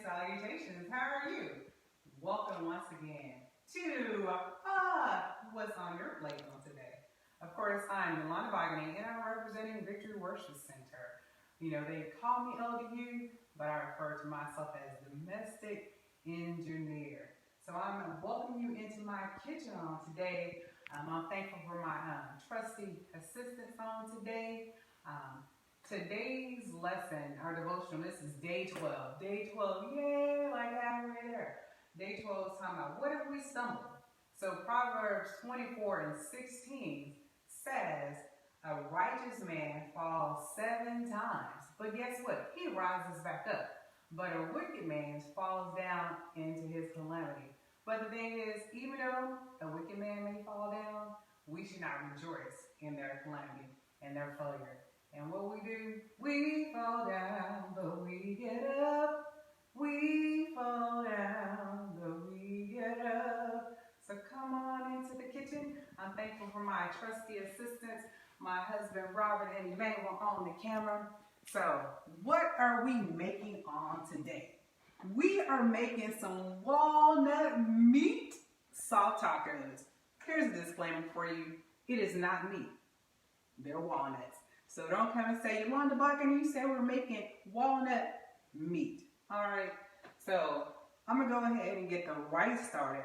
salutations. How are you? Welcome once again to What's on Your Plate on today. Of course, I'm Walnut and I'm representing Victory Worship Center. You know, they call me LDU, but I refer to myself as Domestic Engineer. So I'm going to welcome you into my kitchen on today. I'm thankful for my trusty assistants on today. Today's lesson, our devotional, this is day 12. Day 12, yay, like halfway there. Day 12 is talking about what if we stumble? So Proverbs 24 and 16 says, a righteous man falls 7 times, but guess what? He rises back up. But a wicked man falls down into his calamity. But the thing is, even though a wicked man may fall down, we should not rejoice in their calamity and their failure. And what we do, we fall down, but we get up. We fall down, but we get up. So come on into the kitchen. I'm thankful for my trusty assistants, my husband Robert and Emmanuel on the camera. So what are we making on today? We are making some walnut meat soft tacos. Here's a disclaimer for you. It is not meat. They're walnuts. So don't come and say, Yolanda Buck, and you say we're making walnut meat. All right. So I'm going to go ahead and get the rice started.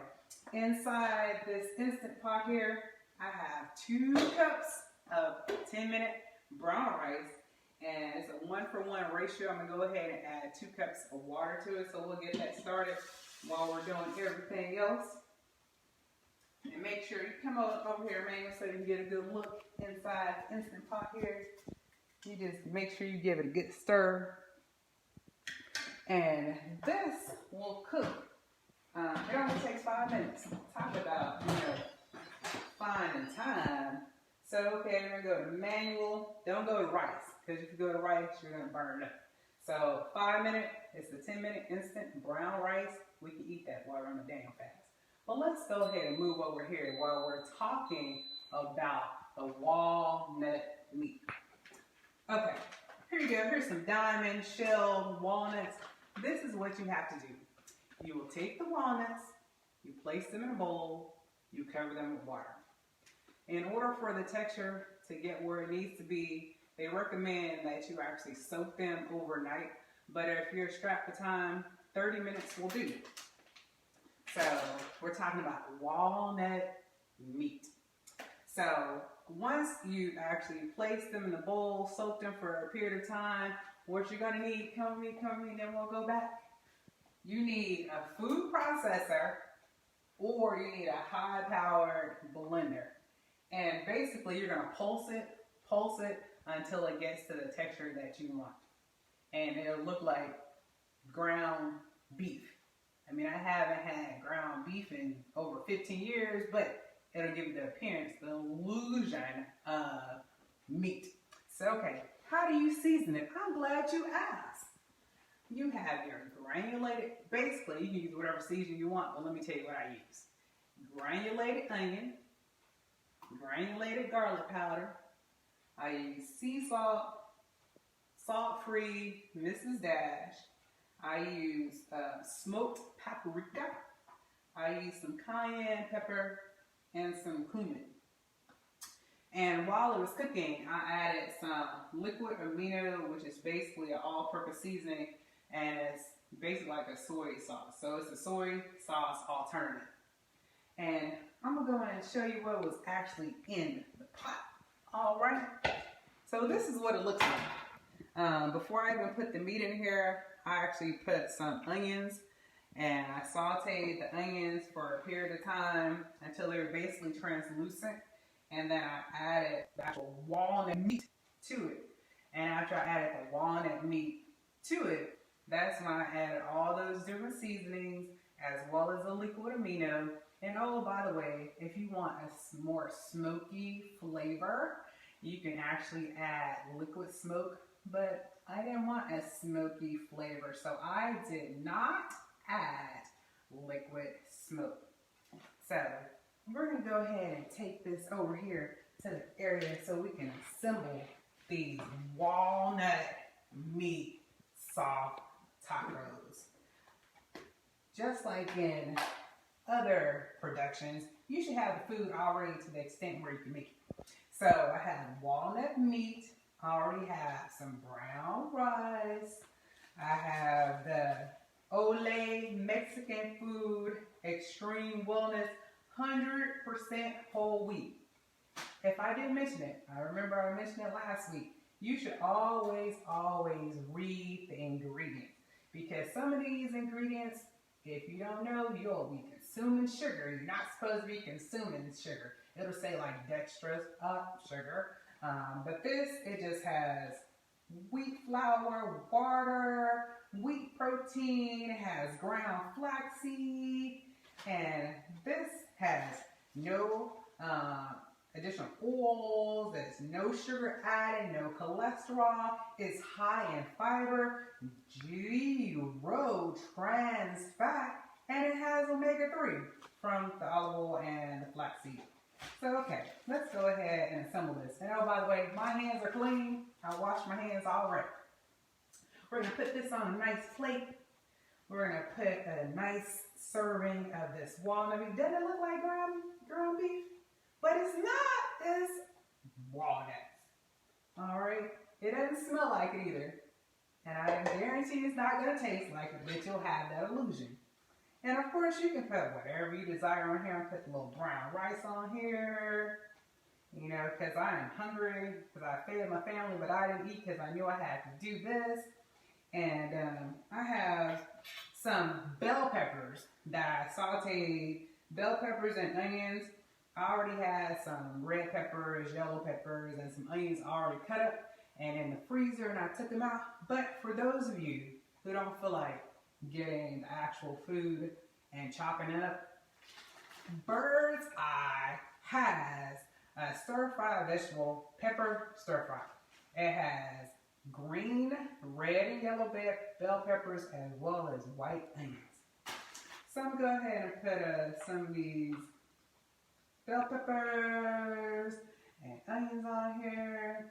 Inside this Instant Pot here, I have 2 cups of 10-minute brown rice. And it's a 1-for-1 ratio. I'm going to go ahead and add 2 cups of water to it. So we'll get that started while we're doing everything else. And make sure you come over here, man, so you can get a good look inside the Instant Pot here. You just make sure you give it a good stir. And this will cook. It only takes 5 minutes. Talk about, finding time. So, okay, we're going to go to manual. Don't go to rice, because if you go to rice, you're going to burn it up. So, 5 minute, it's the 10-minute instant brown rice. We can eat that while we're on the damn fast. But let's go ahead and move over here while we're talking about the walnut meat. Okay, here you go. Here's some diamond shell walnuts. This is what you have to do. You will take the walnuts, you place them in a bowl, you cover them with water. In order for the texture to get where it needs to be, they recommend that you actually soak them overnight. But if you're strapped for time, 30 minutes will do. So we're talking about walnut meat. So once you actually place them in the bowl, soak them for a period of time, what you're going to need, come with me, then we'll go back. You need a food processor or you need a high-powered blender. And basically you're going to pulse it until it gets to the texture that you want. And it'll look like ground beef. I mean, I haven't had ground beef in over 15 years, but it'll give you the appearance, the illusion of meat. So, okay, how do you season it? I'm glad you asked. You have your granulated, basically, you can use whatever seasoning you want, but let me tell you what I use. Granulated onion, granulated garlic powder. I use sea salt, salt-free Mrs. Dash. I use smoked paprika. I use some cayenne pepper and some cumin. And while it was cooking, I added some liquid amino, which is basically an all-purpose seasoning, and it's basically like a soy sauce. So it's a soy sauce alternative. And I'm going to go ahead and show you what was actually in the pot. All right. So this is what it looks like. Before I even put the meat in here, I actually put some onions and I sauteed the onions for a period of time until they were basically translucent. And then I added the actual walnut meat to it. And after I added the walnut meat to it, that's when I added all those different seasonings as well as the liquid amino. And oh, by the way, if you want a more smoky flavor, you can actually add liquid smoke. But I didn't want a smoky flavor, so I did not add liquid smoke. So we're going to go ahead and take this over here to the area so we can assemble these walnut meat soft tacos. just like in other productions, you should have the food already to the extent where you can make it. So I have walnut meat. I already have some brown rice. I have the Ole Mexican food, extreme wellness, 100% whole wheat. If I didn't mention it, I remember I mentioned it last week. You should always read the ingredients, because some of these ingredients, if you don't know, you'll be consuming sugar. You're not supposed to be consuming sugar. It'll say like dextrose sugar, but this, it just has wheat flour, water, wheat protein, it has ground flaxseed, and this has no additional oils, there's no sugar added, no cholesterol, it's high in fiber, 0 trans fat, and it has omega-3 from the olive oil and the flaxseed. So, okay, let's go ahead and assemble this. And oh, by the way, my hands are clean. I washed my hands already. We're going to put this on a nice plate. We're going to put a nice serving of this walnut meat. Doesn't it look like ground beef? But it's not. It's walnuts. All right? It doesn't smell like it either. And I guarantee it's not going to taste like it, but you'll have that illusion. And of course, you can put whatever you desire on here. I put a little brown rice on here, you know, because I am hungry, because I fed my family, but I didn't eat because I knew I had to do this. And I have some bell peppers that I sauteed, bell peppers and onions. I already had some red peppers, yellow peppers, and some onions already cut up and in the freezer, and I took them out. But for those of you who don't feel like getting the actual food and chopping up, Bird's Eye has a stir-fried vegetable pepper stir-fry. It has green, red, and yellow bell peppers as well as white onions. So I'm going to go ahead and put some of these bell peppers and onions on here.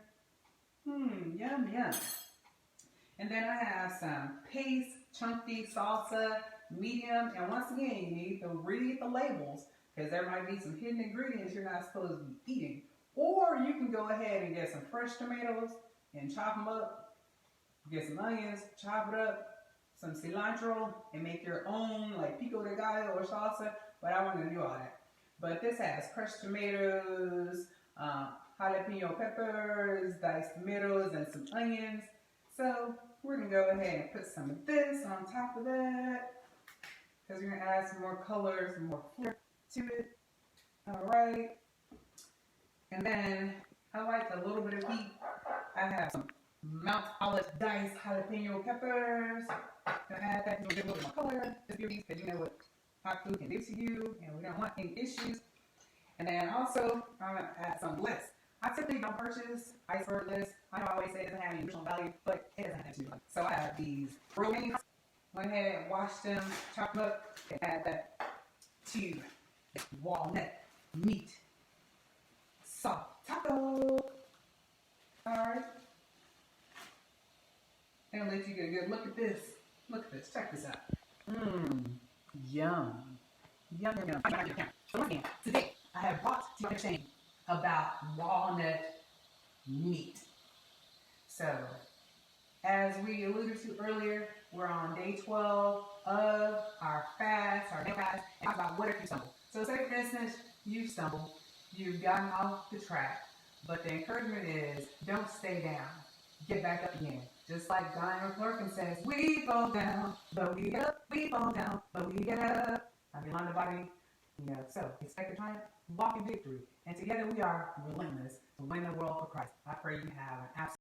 Yum, yum. And then I have some paste, chunky salsa, medium, and once again, you need to read the labels because there might be some hidden ingredients you're not supposed to be eating. Or you can go ahead and get some fresh tomatoes and chop them up. Get some onions, chop it up, some cilantro, and make your own like pico de gallo or salsa, but I wasn't going to do all that. But this has crushed tomatoes, jalapeno peppers, diced tomatoes, and some onions. So we're going to go ahead and put some of this on top of that because we're going to add some more color, some more flavor to it. All right. And then I like a little bit of heat. I have some Mount Olive diced jalapeno peppers. Going to add that to give a little bit more color. Just give these because you know what hot food can do to you and we don't want any issues. And then also I'm going to add some lettuce. I typically don't purchase iceberg lettuce. I know I always say it doesn't have any nutritional value, but it doesn't have to. So I have these romaines. Went ahead and washed them, chopped them up, and add that to walnut meat soft taco. Alright. And let you get a good look at this. Look at this. Check this out. Yum. Yum, yum, yum. So once again, today I have brought to your attention about walnut meat. So, as we alluded to earlier, we're on day 12 of our fast, our day fast, and talk about what if you stumble. So say for instance, you stumble, you've gotten off the track, but the encouragement is don't stay down, get back up again. Just like Diane McClurkin says, we fall down, but we get up, we fall down, but we get up. I'm Walnut body, you know, so expect a triumph, walk in victory, and together we are relentless to win the world for Christ. I pray you have an absolute